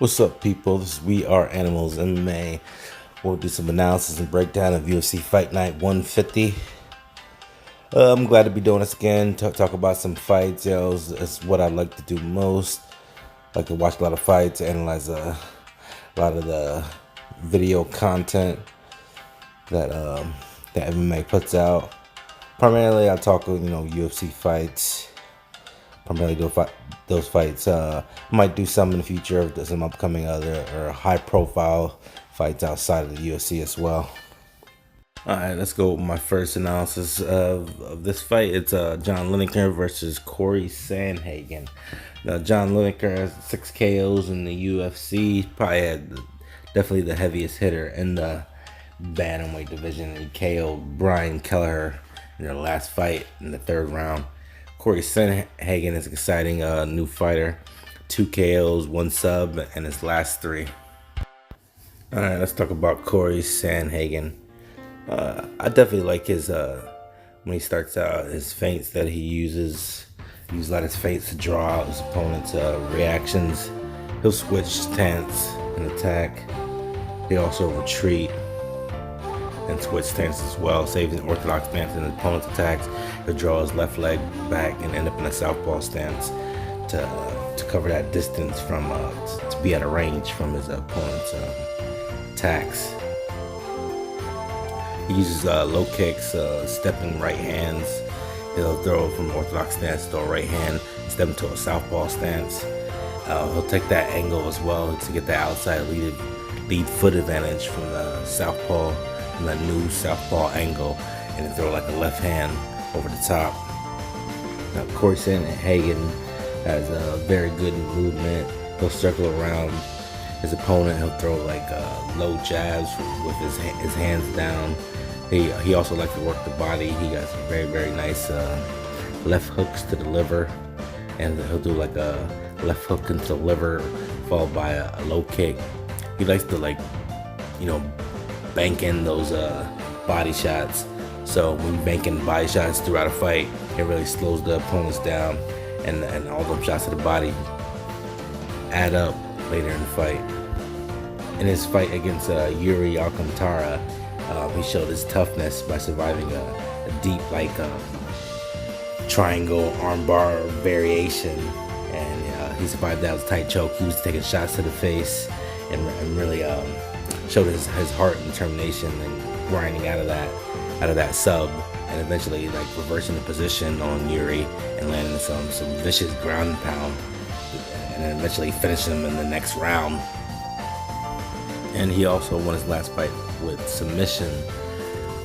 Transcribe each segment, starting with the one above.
What's up, people? This is We Are Animals MMA. We'll do some analysis and breakdown of UFC Fight Night 150. I'm glad to be doing this again. Talk about some fights. It's what I like to do most. I like to watch a lot of fights, analyze a lot of the video content that MMA puts out. Primarily, I talk UFC fights. Primarily those fights. Might do some in the future of some upcoming other or high profile fights outside of the UFC as well. Alright, let's go with my first analysis of this fight. It's John Lineker versus Corey Sandhagen. Now, John Lineker has 6 KOs in the UFC. Probably had definitely the heaviest hitter in the bantamweight division. He KO'd Brian Kelleher in their last fight in the 3rd round. Corey Sandhagen is an exciting new fighter. 2 KOs, 1 sub, and his last 3. Alright, let's talk about Corey Sandhagen. I definitely like his, when he starts out, his feints that he uses. He uses a lot of his feints to draw out his opponent's reactions. He'll switch stance and attack. He'll also retreat and switch stance as well, saving his orthodox stance in his opponent's attacks. He'll draw his left leg back and end up in a southpaw stance to cover that distance from to be at a range from his opponent's attacks. He uses low kicks, stepping right hands. He'll throw from orthodox stance to a right hand, step into a southpaw stance. He'll take that angle as well to get the outside lead foot advantage from the southpaw, from that new southpaw angle, and then throw like a left hand over the top. Now, Corey Sandhagen has a very good movement. He'll circle around his opponent. He'll throw like low jabs with his hands down. He also likes to work the body. He got some very, very nice left hooks to the liver, and he'll do like a left hook into the liver followed by a low kick. He likes to bank in those body shots. So when you bank in body shots throughout a fight, it really slows the opponents down, and all them shots to the body add up later in the fight. In his fight against Yuri Alcantara, he showed his toughness by surviving a deep triangle armbar variation, and he survived that with a tight choke. He was taking shots to the face and really showed his heart and determination and grinding out of that sub, and eventually reversing the position on Yuri and landing some vicious ground and pound, and then eventually finishing him in the next round. And he also won his last fight with submission,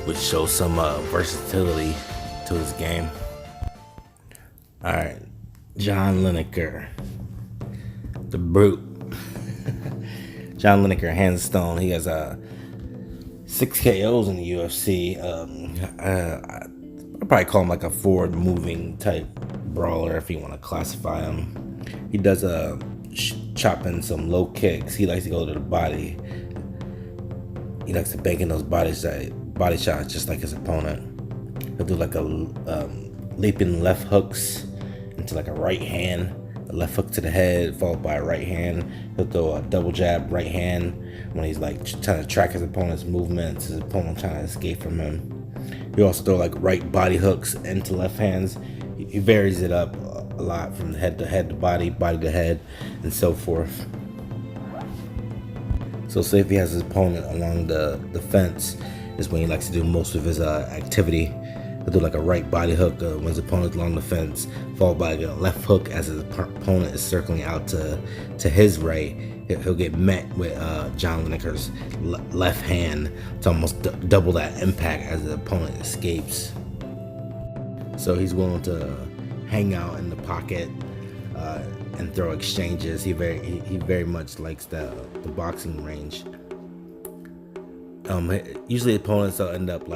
which shows some versatility to his game. Alright, John Lineker, the brute. John Lineker, hands stone. He has 6 KOs in the UFC. I'd probably call him like a forward-moving type brawler if you want to classify him. He does chop in some low kicks. He likes to go to the body. He likes to bank in those body shots just like his opponent. He'll do like a leaping left hooks into like a right hand. A left hook to the head followed by a right hand. He'll throw a double jab right hand when he's trying to track his opponent's movements, his opponent trying to escape from him. He'll also throw like right body hooks into left hands. He varies it up a lot from head to head to body, body to head, and so forth. So say if he has his opponent along the fence, is when he likes to do most of his activity. He'll do like a right body hook when his opponent's along the fence, followed by a left hook as his opponent is circling out to his right. He'll get met with John Lineker's left hand to almost double that impact as the opponent escapes. So he's willing to hang out in the pocket and throw exchanges. He very much likes the boxing range. Usually opponents will end up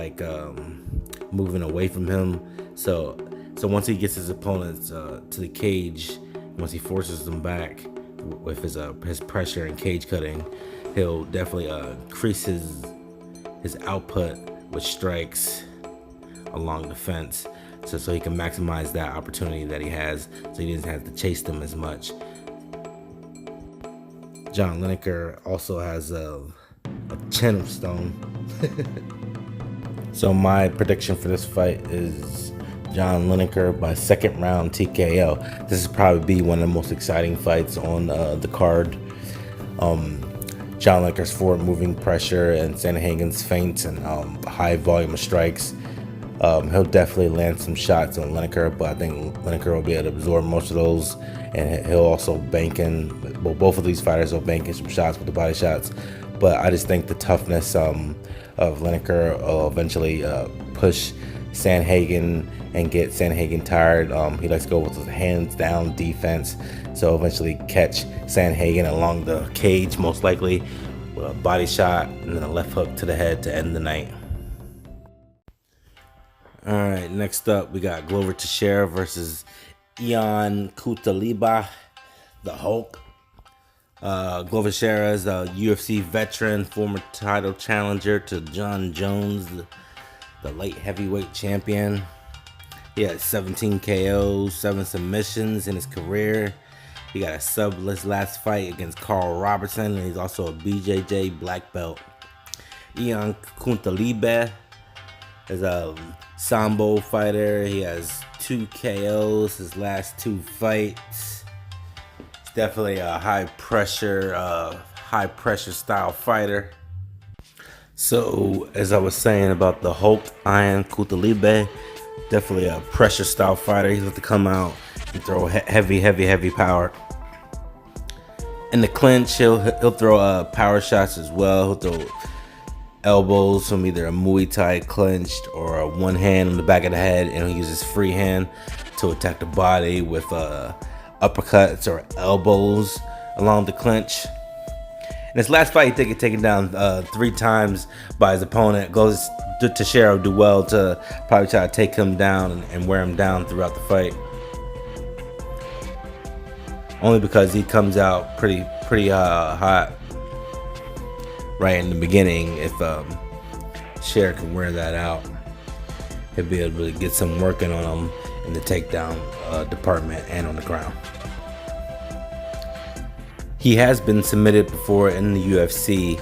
moving away from him. So once he gets his opponents to the cage, once he forces them back with his pressure and cage cutting, he'll definitely increase his output with strikes along the fence, so he can maximize that opportunity that he has, so he doesn't have to chase them as much. John Lineker also has a chin of stone. So my prediction for this fight is John Lineker by second round TKO. This will probably be one of the most exciting fights on the card. John Lineker's forward moving pressure and Sandhagen's feints and high volume of strikes. He'll definitely land some shots on Lineker, but I think Lineker will be able to absorb most of those, and he'll also bank in. Well, both of these fighters will bank in some shots with the body shots, but I just think the toughness of Lineker will eventually push Sandhagen and get Sandhagen tired. He likes to go with his hands down defense, so eventually catch Sandhagen along the cage, most likely with a body shot and then a left hook to the head to end the night. All right, next up we got Glover Teixeira versus Ion Cutelaba, the Hulk. Glover Teixeira is a UFC veteran, former title challenger to John Jones, the light heavyweight champion. He has 17 KOs, 7 submissions in his career. He got a subless last fight against Carl Robertson, and he's also a BJJ black belt. Ion Cutelaba is a Sambo fighter. He has 2 KOs his last 2 fights. He's definitely a high pressure style fighter. So as I was saying about the Hulk, Ion Cutelaba, definitely a pressure style fighter. He's going to come out and throw heavy power. In the clinch, he'll throw power shots as well. He'll throw elbows from either a Muay Thai clinched or a one hand on the back of the head, and he'll use his free hand to attack the body with uppercuts or elbows along the clinch. In his last fight, he did get taken down 3 times by his opponent. Glover Teixeira do well to probably try to take him down and wear him down throughout the fight. Only because he comes out pretty hot right in the beginning. If Teixeira can wear that out, he'll be able to get some working on him in the takedown department and on the ground. He has been submitted before in the UFC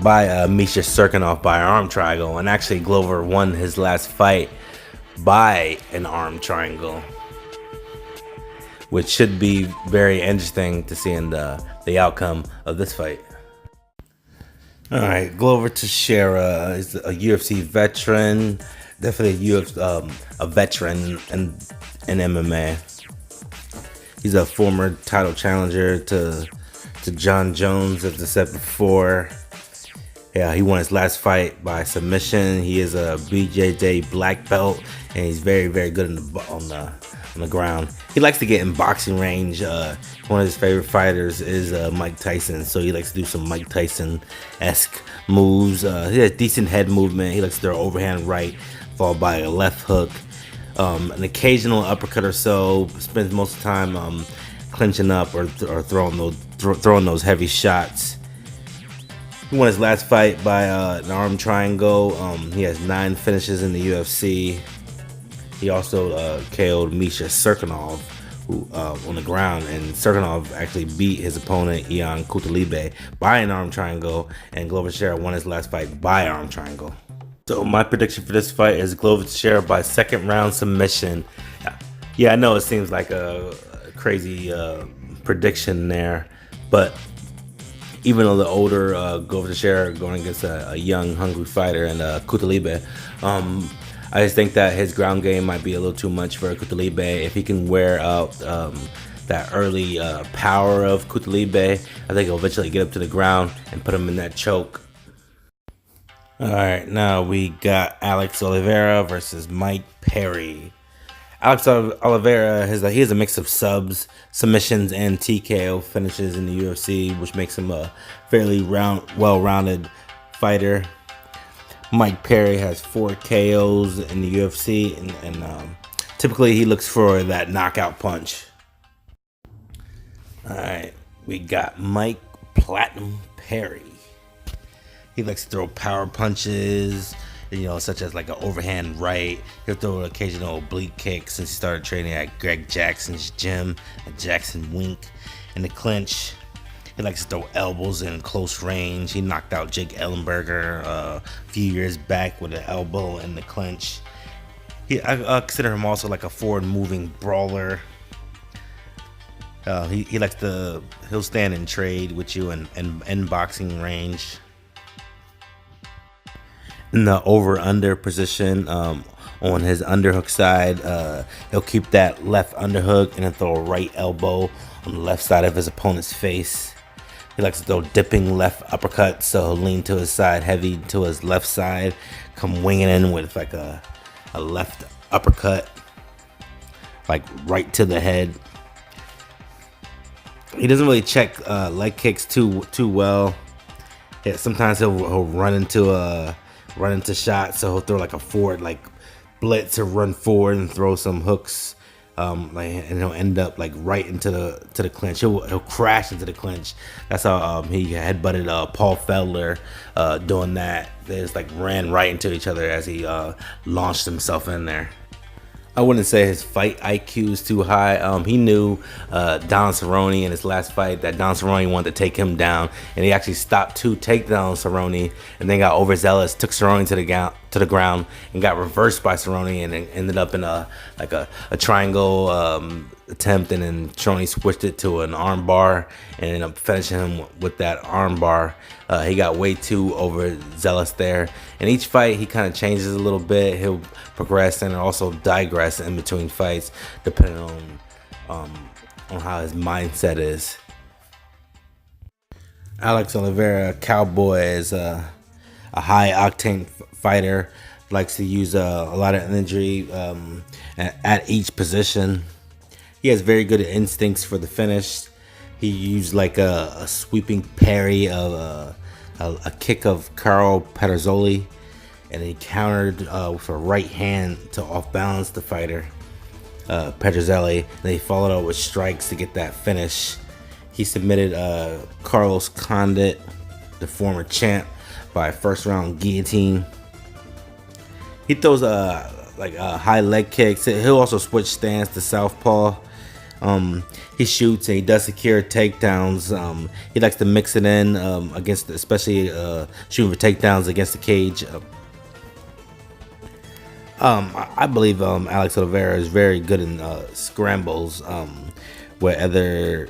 by Misha Serkinov by arm triangle, and actually Glover won his last fight by an arm triangle, which should be very interesting to see in the outcome of this fight. All right, Glover Teixeira is a UFC veteran, definitely a veteran in MMA. He's a former title challenger to John Jones, as I said before. Yeah, he won his last fight by submission. He is a BJJ black belt, and he's very good on the ground. He likes to get in boxing range. One of his favorite fighters is Mike Tyson, so he likes to do some Mike Tyson-esque moves. He has decent head movement. He likes to throw overhand right, followed by a left hook. An occasional uppercut or so. Spends most of the time clinching up or throwing those heavy shots. He won his last fight by an arm triangle. He has 9 finishes in the UFC. He also KO'd Misha Serkinov on the ground, and Serkinov actually beat his opponent Ion Cutelaba by an arm triangle, and Glover Teixeira won his last fight by arm triangle. So my prediction for this fight is Glover Teixeira by second round submission. Yeah, I know it seems like a crazy prediction there, but even though the older Glover Teixeira going against a young, hungry fighter and Cutelaba, I just think that his ground game might be a little too much for Cutelaba. If he can wear out that early power of Cutelaba, I think he'll eventually get up to the ground and put him in that choke. All right, now we got Alex Oliveira versus Mike Perry. Alex Oliveira he has a mix of subs, submissions, and TKO finishes in the UFC, which makes him a fairly well-rounded fighter. Mike Perry has 4 KOs in the UFC, and typically he looks for that knockout punch. All right, we got Mike Platinum Perry. He likes to throw power punches, such as like an overhand right. He'll throw an occasional oblique kick since he started training at Greg Jackson's gym at Jackson Wink. In the clinch, He likes to throw elbows in close range. He knocked out Jake Ellenberger a few years back with an elbow in the clinch. I consider him also like a forward-moving brawler. He likes he'll stand and trade with you in boxing range. In the over-under position, on his underhook side, he'll keep that left underhook and then throw a right elbow on the left side of his opponent's face. He likes to throw dipping left uppercuts, so he'll lean to his side, heavy to his left side, come winging in with like a left uppercut, like right to the head. He doesn't really check leg kicks too well. Yeah, sometimes he'll run into shots, so he'll throw like a forward like blitz or run forward and throw some hooks, and he'll end up like right into the clinch. He'll crash into the clinch. That's how he headbutted Paul Felder doing that. They just like ran right into each other as he launched himself in there. I wouldn't say his fight IQ is too high. He knew Don Cerrone in his last fight that Don Cerrone wanted to take him down, and he actually stopped to take down Cerrone, and then got overzealous, took Cerrone to the ground, and got reversed by Cerrone, and ended up in a triangle attempt, and then Cerrone switched it to an arm bar and ended up finishing him with that arm bar. He got way too overzealous there. In each fight, he kind of changes a little bit. He'll progress and also digress in between fights, depending on how his mindset is. Alex Oliveira, Cowboy, is a high octane fighter. Likes to use a lot of energy at each position. He has very good instincts for the finish. He used like a sweeping parry of a kick of Carl Pedersoli, and he countered with a right hand to off-balance the fighter, Pedersoli, and they followed up with strikes to get that finish. He submitted Carlos Condit, the former champ, by first-round guillotine. He throws high leg kicks. He'll also switch stance to southpaw. He shoots and he does secure takedowns. He likes to mix it in against, especially shooting for takedowns against the cage. I believe Alex Oliveira is very good in scrambles, whether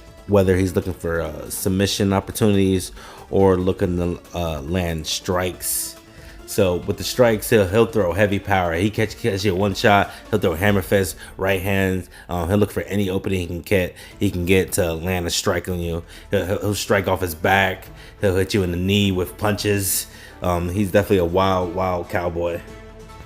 he's looking for submission opportunities or looking to land strikes. So with the strikes, he'll throw heavy power. He catch you one shot. He'll throw hammer fist, right hand. He'll look for any opening he can get to land a strike on you. He'll strike off his back. He'll hit you in the knee with punches. He's definitely a wild cowboy.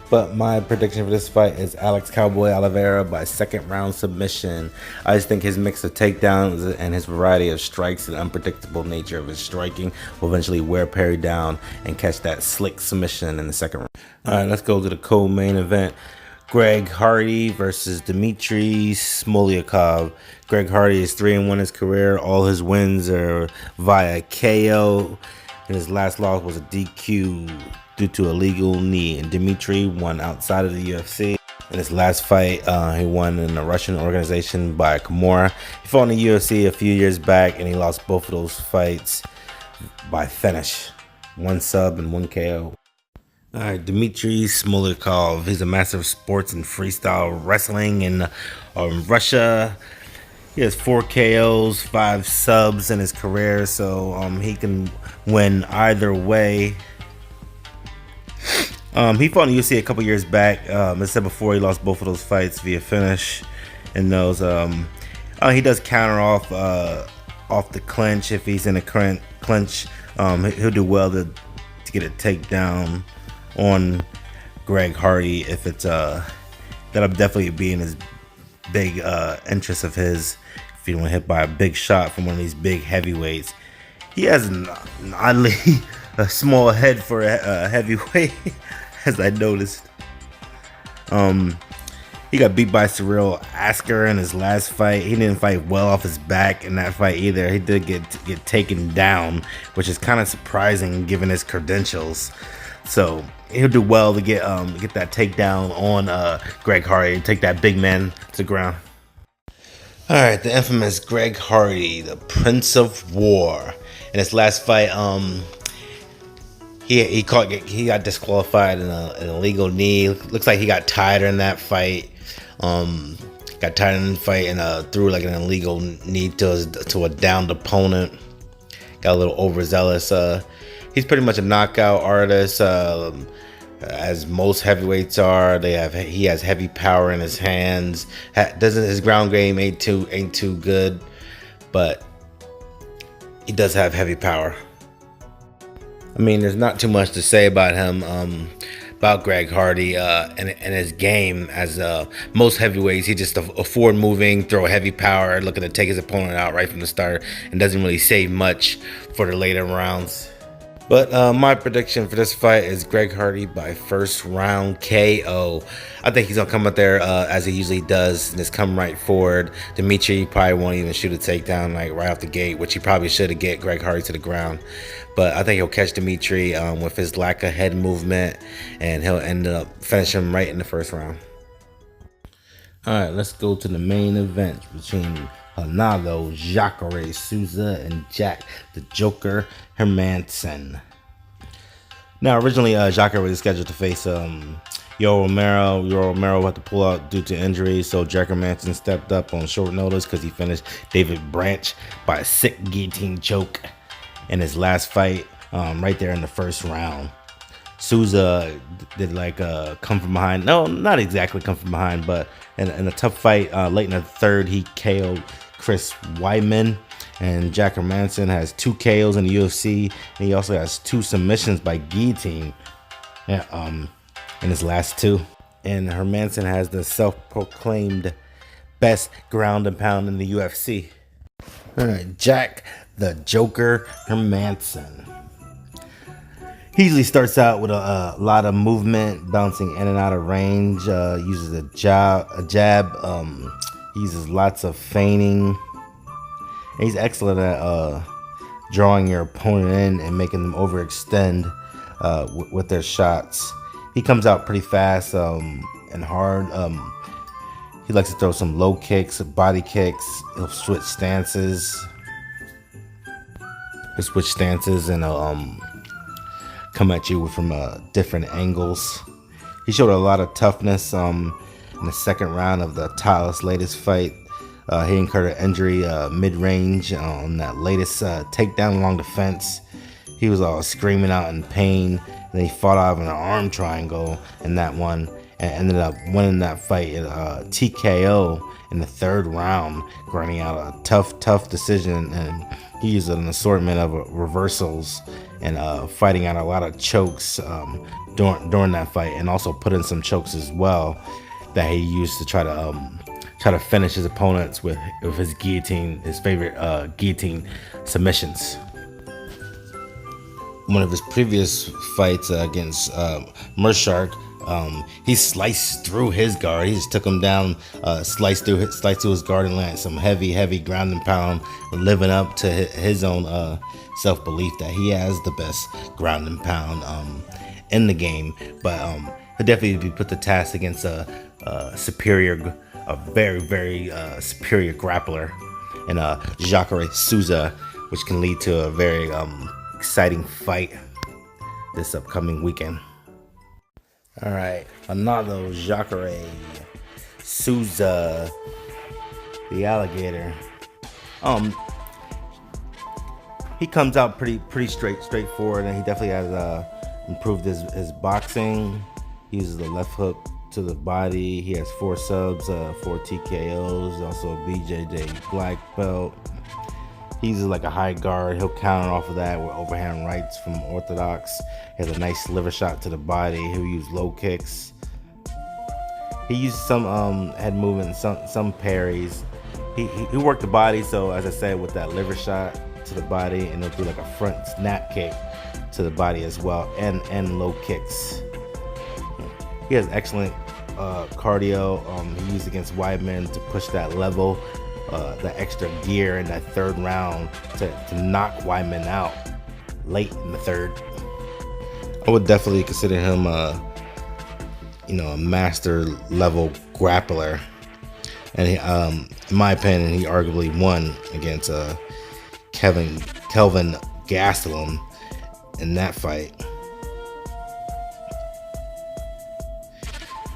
But my prediction for this fight is Alex Cowboy Oliveira by second round submission. I just think his mix of takedowns and his variety of strikes and unpredictable nature of his striking will eventually wear Perry down and catch that slick submission in the second round. All right, let's go to the co-main event. Greg Hardy versus Dmitry Smolyakov. Greg Hardy is 3-1 in his career. All his wins are via KO, and his last loss was a DQ due to a legal knee. And Dmitry won outside of the UFC. In his last fight, he won in a Russian organization by Kimura. He fought in the UFC a few years back, and he lost both of those fights by finish. 1 sub and 1 KO. All right, Dmitry Smolyakov. He's a master of sports and freestyle wrestling in Russia. He has 4 KOs, 5 subs in his career, so he can win either way. He fought in the UFC a couple years back. As I said before, he lost both of those fights via finish. And those, he does counter off the clinch if he's in a current clinch. He'll do well to get a takedown on Greg Hardy if it's that'll definitely be in his big interest of his. If you want hit by a big shot from one of these big heavyweights, he has an oddly a small head for a heavyweight, as I noticed. He got beat by Cyril Asker in his last fight. He didn't fight well off his back in that fight either. He did get taken down, which is kind of surprising given his credentials. So he'll do well to get that takedown on Greg Hardy, take that big man to the ground. All right, the infamous Greg Hardy, the Prince of War. In his last fight, he got disqualified in an illegal knee. Looks like he got tired in that fight. Got tired in the fight and threw like an illegal knee to a downed opponent. Got a little overzealous. He's pretty much a knockout artist. As most heavyweights are, he has heavy power in his hands. His ground game ain't too good, but he does have heavy power. I mean, there's not too much to say about him, about Greg Hardy and his game. As most heavyweights, he's just a forward moving, throw heavy power, looking to take his opponent out right from the start, and doesn't really save much for the later rounds. But my prediction for this fight is Greg Hardy by first round KO. I think he's going to come out there as he usually does and just come right forward. Dimitri probably won't even shoot a takedown like right off the gate, which he probably should have get Greg Hardy to the ground. But I think he'll catch Dimitri with his lack of head movement, and he'll end up finishing him right in the first round. All right, let's go to the main event between Ronaldo Jacare Souza and Jack the Joker Hermansson. Now, originally, Jacare was scheduled to face Yoel Romero. Yoel Romero had to pull out due to injury, so Jack Hermansson stepped up on short notice because he finished David Branch by a sick guillotine choke in his last fight, right there in the first round. Souza did like come from behind. No, not exactly come from behind, but in a tough fight late in the third, he KO'd Chris Weidman. And Jack Hermansson has 2 KOs in the UFC, and he also has 2 submissions by guillotine in his last 2. And Hermansson has the self-proclaimed best ground and pound in the UFC. All right, Jack the Joker Hermansson. He usually starts out with a lot of movement, bouncing in and out of range. Uses a jab. He uses lots of feigning. And he's excellent at drawing your opponent in and making them overextend with their shots. He comes out pretty fast and hard. He likes to throw some low kicks, body kicks. He'll switch stances. And come at you from different angles. He showed a lot of toughness in the second round of the Talos latest fight. He incurred an injury mid-range on that latest takedown along the fence. He was all screaming out in pain, and he fought out of an arm triangle in that one and ended up winning that fight at TKO in the third round, grinding out a tough decision. And he used an assortment of reversals and fighting out a lot of chokes during that fight, and also put in some chokes as well that he used to try to finish his opponents with his guillotine, his favorite guillotine submissions. One of his previous fights against Mershark, he sliced through his guard. He just took him down, sliced through his guard and landed some heavy ground and pound, living up to his own self-belief that he has the best ground and pound in the game. But he'll definitely be put to task against a very superior grappler and Jacare Souza, which can lead to a very exciting fight this upcoming weekend. All right, Ronaldo Jacare Souza, the alligator. He comes out pretty straightforward, and he definitely has improved his boxing. He uses the left hook to the body. He has 4 subs, 4 TKOs, also a BJJ black belt. He uses like a high guard. He'll counter off of that with overhand rights from orthodox. He has a nice liver shot to the body. He'll use low kicks. He uses some head movement, some parries. He worked the body, so as I said, with that liver shot to the body, and he'll do like a front snap kick to the body as well, and low kicks. He has excellent cardio. He used against Weidman to push that level, that extra gear in that third round to knock Weidman out late in the third. I would definitely consider him a master level grappler. and he, in my opinion, he arguably won against Kelvin Gastelum in that fight.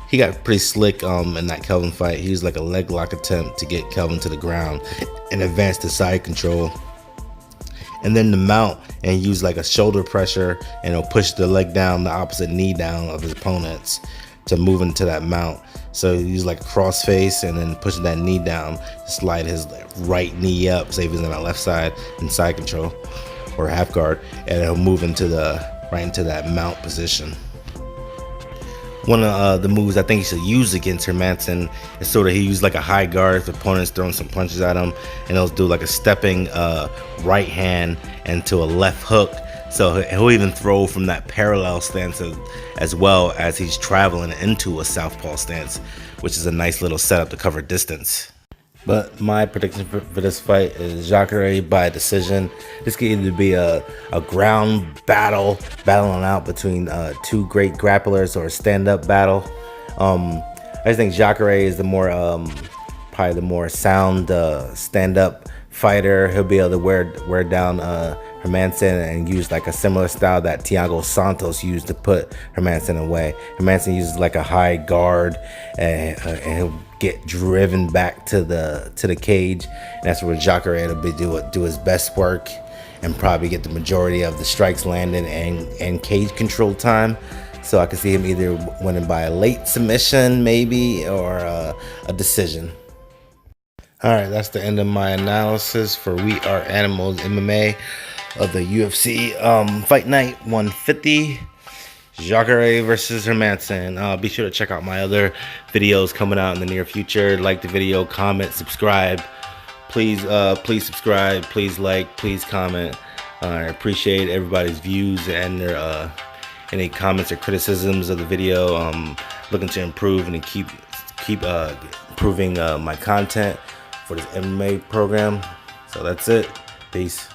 He got pretty slick in that Kelvin fight. He used like a leg lock attempt to get Kelvin to the ground and advance to side control. And then the mount and use like a shoulder pressure, and he'll push the leg down, the opposite knee down of his opponents to move into that mount. So he used like a cross face and then pushing that knee down to slide his right knee up, say if he's on that left side in side control or half guard, and he'll move into right into that mount position. One of the moves I think he should use against Hermansson is sort of he used like a high guard if the opponent's throwing some punches at him, and he'll do like a stepping right hand into a left hook. So he'll even throw from that parallel stance as well as he's traveling into a southpaw stance, which is a nice little setup to cover distance. But my prediction for this fight is Jacare by decision. This could either be a ground battle, battling out between two great grapplers, or a stand-up battle. I just think Jacare is the more, probably the more sound stand-up fighter. He'll be able to wear down Hermansson and use like a similar style that Thiago Santos used to put Hermansson away. Hermansson uses like a high guard, and he'll get driven back to the cage, and that's where Jacare will do his best work and probably get the majority of the strikes landed and cage control time. So I can see him either winning by a late submission maybe, or a decision. All right, that's the end of my analysis for We Are Animals MMA of the UFC Fight Night 150. Jacare versus Hermansson. Be sure to check out my other videos coming out in the near future. Like the video, comment, subscribe. Please subscribe. Please like. Please comment. I appreciate everybody's views and their any comments or criticisms of the video. Looking to improve and keep improving my content for this MMA program. So that's it. Peace.